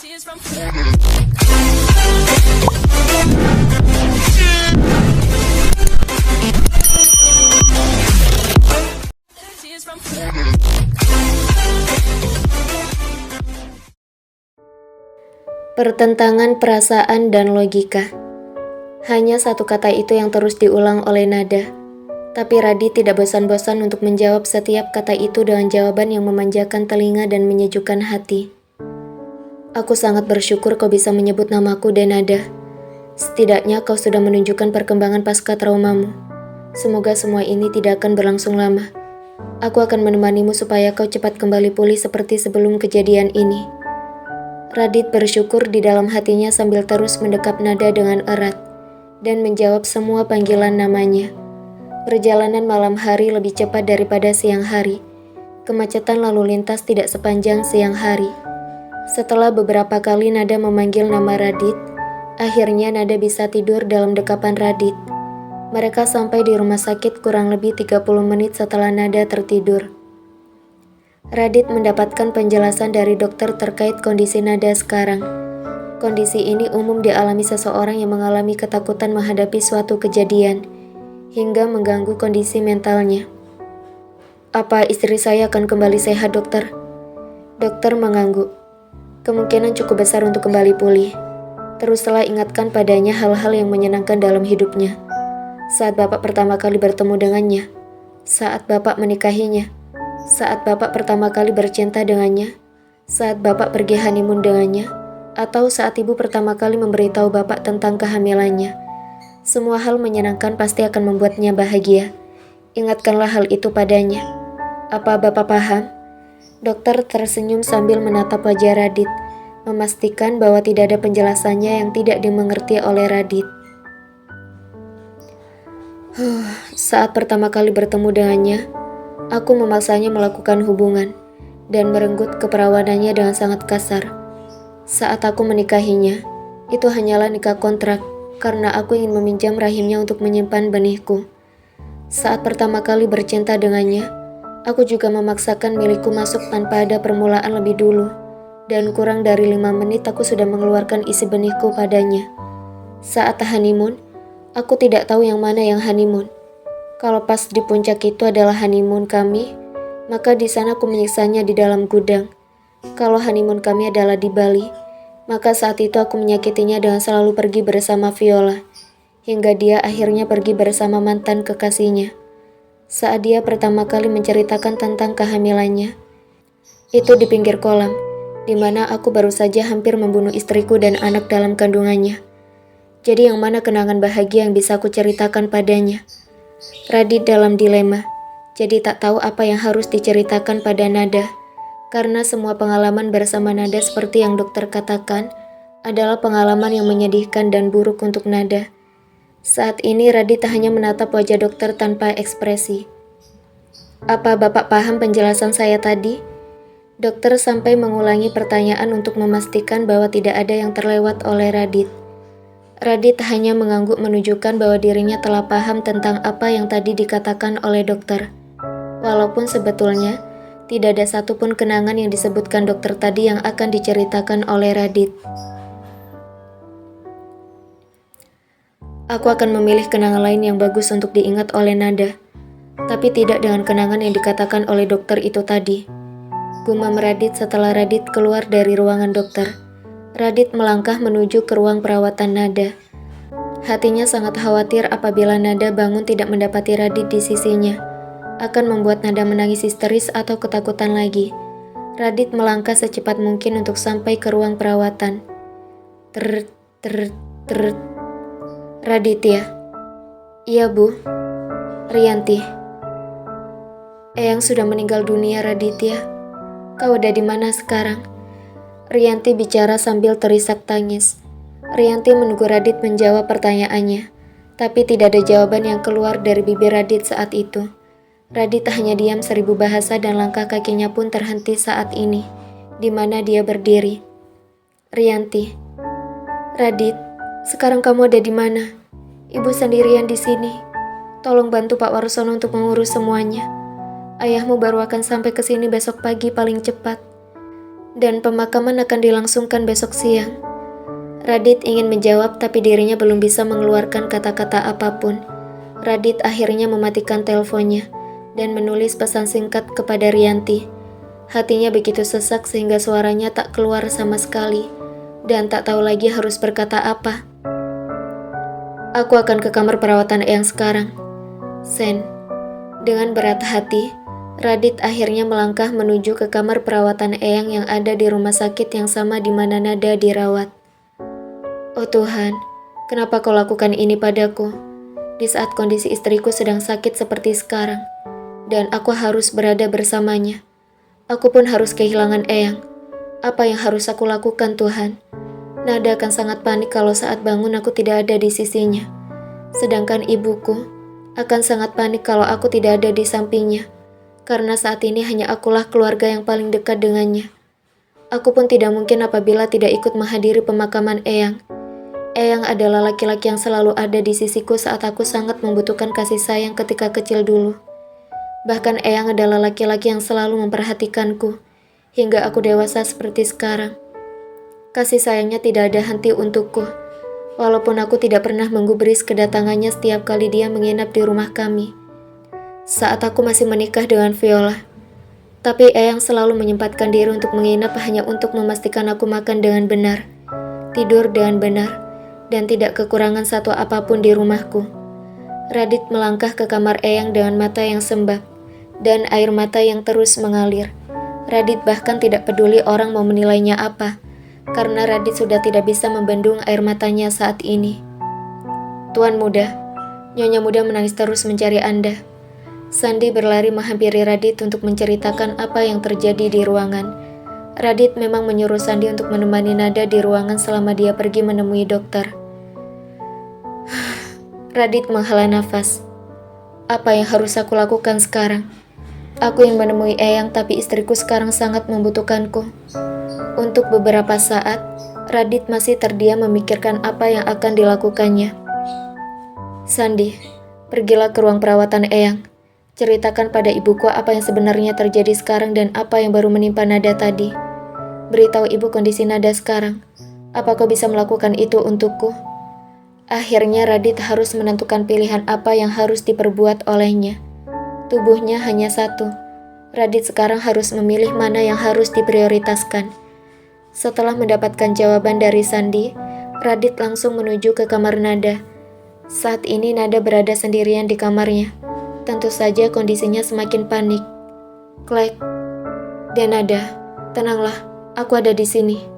Pertentangan perasaan dan logika. Hanya satu kata itu yang terus diulang oleh Nada. Tapi Radit tidak bosan-bosan untuk menjawab setiap kata itu dengan jawaban yang memanjakan telinga dan menyejukkan hati. Aku sangat bersyukur kau bisa menyebut namaku Nada. Setidaknya kau sudah menunjukkan perkembangan pasca traumamu. Semoga semua ini tidak akan berlangsung lama. Aku akan menemanimu supaya kau cepat kembali pulih seperti sebelum kejadian ini. Radit bersyukur di dalam hatinya sambil terus mendekap Nada dengan erat dan menjawab semua panggilan namanya. Perjalanan malam hari lebih cepat daripada siang hari. Kemacetan lalu lintas tidak sepanjang siang hari. Setelah beberapa kali Nada memanggil nama Radit, akhirnya Nada bisa tidur dalam dekapan Radit. Mereka sampai di rumah sakit kurang lebih 30 menit setelah Nada tertidur. Radit mendapatkan penjelasan dari dokter terkait kondisi Nada sekarang. Kondisi ini umum dialami seseorang yang mengalami ketakutan menghadapi suatu kejadian, hingga mengganggu kondisi mentalnya. Apa istri saya akan kembali sehat, dokter? Dokter mengangguk. Kemungkinan cukup besar untuk kembali pulih. Teruslah ingatkan padanya hal-hal yang menyenangkan dalam hidupnya. Saat Bapak pertama kali bertemu dengannya, saat Bapak menikahinya, saat Bapak pertama kali bercinta dengannya, saat Bapak pergi honeymoon dengannya, atau saat Ibu pertama kali memberitahu Bapak tentang kehamilannya. Semua hal menyenangkan pasti akan membuatnya bahagia. Ingatkanlah hal itu padanya. Apa Bapak paham? Dokter tersenyum sambil menatap wajah Radit, memastikan bahwa tidak ada penjelasannya yang tidak dimengerti oleh Radit. Saat pertama kali bertemu dengannya, aku memaksanya melakukan hubungan dan merenggut keperawanannya dengan sangat kasar. Saat aku menikahinya, itu hanyalah nikah kontrak karena aku ingin meminjam rahimnya untuk menyimpan benihku. Saat pertama kali bercinta dengannya, aku juga memaksakan milikku masuk tanpa ada permulaan lebih dulu, dan kurang dari 5 menit aku sudah mengeluarkan isi benihku padanya. Saat honeymoon, aku tidak tahu yang mana yang honeymoon. Kalau pas di puncak itu adalah honeymoon kami, maka di sana aku menyiksanya di dalam gudang. Kalau honeymoon kami adalah di Bali, maka saat itu aku menyakitinya dengan selalu pergi bersama Viola, hingga dia akhirnya pergi bersama mantan kekasihnya. Saat dia pertama kali menceritakan tentang kehamilannya, itu di pinggir kolam, di mana aku baru saja hampir membunuh istriku dan anak dalam kandungannya. Jadi yang mana kenangan bahagia yang bisa aku ceritakan padanya? Radit dalam dilema, jadi tak tahu apa yang harus diceritakan pada Nada, karena semua pengalaman bersama Nada seperti yang dokter katakan, adalah pengalaman yang menyedihkan dan buruk untuk Nada. Saat ini Radit hanya menatap wajah dokter tanpa ekspresi. Apa Bapak paham penjelasan saya tadi? Dokter sampai mengulangi pertanyaan untuk memastikan bahwa tidak ada yang terlewat oleh Radit. Radit hanya mengangguk menunjukkan bahwa dirinya telah paham tentang apa yang tadi dikatakan oleh dokter. Walaupun sebetulnya tidak ada satupun kenangan yang disebutkan dokter tadi yang akan diceritakan oleh Radit. Aku akan memilih kenangan lain yang bagus untuk diingat oleh Nada, tapi tidak dengan kenangan yang dikatakan oleh dokter itu tadi. Gumam Radit setelah Radit keluar dari ruangan dokter. Radit melangkah menuju ke ruang perawatan Nada. Hatinya sangat khawatir apabila Nada bangun tidak mendapati Radit di sisinya. Akan membuat Nada menangis histeris atau ketakutan lagi. Radit melangkah secepat mungkin untuk sampai ke ruang perawatan. Radit ya? Iya Bu. Rianti. Eyang sudah meninggal dunia Raditya. Kau ada di mana sekarang? Rianti bicara sambil terisak tangis. Rianti menunggu Radit menjawab pertanyaannya, tapi tidak ada jawaban yang keluar dari bibir Radit saat itu. Radit hanya diam 1000 bahasa dan langkah kakinya pun terhenti saat ini, di mana dia berdiri. Rianti. Radit, sekarang kamu ada di mana? Ibu sendirian di sini. Tolong bantu Pak Warsono untuk mengurus semuanya. Ayahmu baru akan sampai ke sini besok pagi paling cepat. dan pemakaman akan dilangsungkan besok siang. Radit ingin menjawab tapi dirinya belum bisa mengeluarkan kata-kata apapun. Radit akhirnya mematikan teleponnya dan menulis pesan singkat kepada Rianti. Hatinya begitu sesak sehingga suaranya tak keluar sama sekali dan tak tahu lagi harus berkata apa. Aku akan ke kamar perawatan Eyang sekarang. Sen. Dengan berat hati, Radit akhirnya melangkah menuju ke kamar perawatan Eyang yang ada di rumah sakit yang sama di mana Nada dirawat. Oh Tuhan, kenapa kau lakukan ini padaku? Di saat kondisi istriku sedang sakit seperti sekarang, dan aku harus berada bersamanya. Aku pun harus kehilangan Eyang. Apa yang harus aku lakukan, Tuhan? Nada akan sangat panik kalau saat bangun aku tidak ada di sisinya. Sedangkan ibuku akan sangat panik kalau aku tidak ada di sampingnya. Karena saat ini hanya akulah keluarga yang paling dekat dengannya. Aku pun tidak mungkin apabila tidak ikut menghadiri pemakaman Eyang. Eyang adalah laki-laki yang selalu ada di sisiku saat aku sangat membutuhkan kasih sayang ketika kecil dulu. Bahkan Eyang adalah laki-laki yang selalu memperhatikanku, hingga aku dewasa seperti sekarang. Kasih sayangnya tidak ada henti untukku, walaupun aku tidak pernah menggubris kedatangannya setiap kali dia menginap di rumah kami. Saat aku masih menikah dengan Viola, tapi Eyang selalu menyempatkan diri untuk menginap hanya untuk memastikan aku makan dengan benar, tidur dengan benar, dan tidak kekurangan satu apapun di rumahku. Radit melangkah ke kamar Eyang dengan mata yang sembab, dan air mata yang terus mengalir. Radit bahkan tidak peduli orang mau menilainya apa, karena Radit sudah tidak bisa membendung air matanya saat ini. Tuan muda, Nyonya muda menangis terus mencari Anda. Sandi berlari menghampiri Radit untuk menceritakan apa yang terjadi di ruangan. Radit memang menyuruh Sandi untuk menemani Nada di ruangan selama dia pergi menemui dokter. Radit menghela nafas. Apa yang harus aku lakukan sekarang? Aku ingin menemui Eyang tapi istriku sekarang sangat membutuhkanku. Untuk beberapa saat, Radit masih terdiam memikirkan apa yang akan dilakukannya. Sandi, pergilah ke ruang perawatan Eyang. Ceritakan pada ibuku apa yang sebenarnya terjadi sekarang dan apa yang baru menimpa Nada tadi. Beritahu ibu kondisi Nada sekarang. Apa kau bisa melakukan itu untukku? Akhirnya Radit harus menentukan pilihan apa yang harus diperbuat olehnya. Tubuhnya hanya satu. Radit sekarang harus memilih mana yang harus diprioritaskan. Setelah mendapatkan jawaban dari Sandi, Radit langsung menuju ke kamar Nada. Saat ini Nada berada sendirian di kamarnya. Tentu saja kondisinya semakin panik. Klek. Dan Nada, tenanglah, aku ada di sini.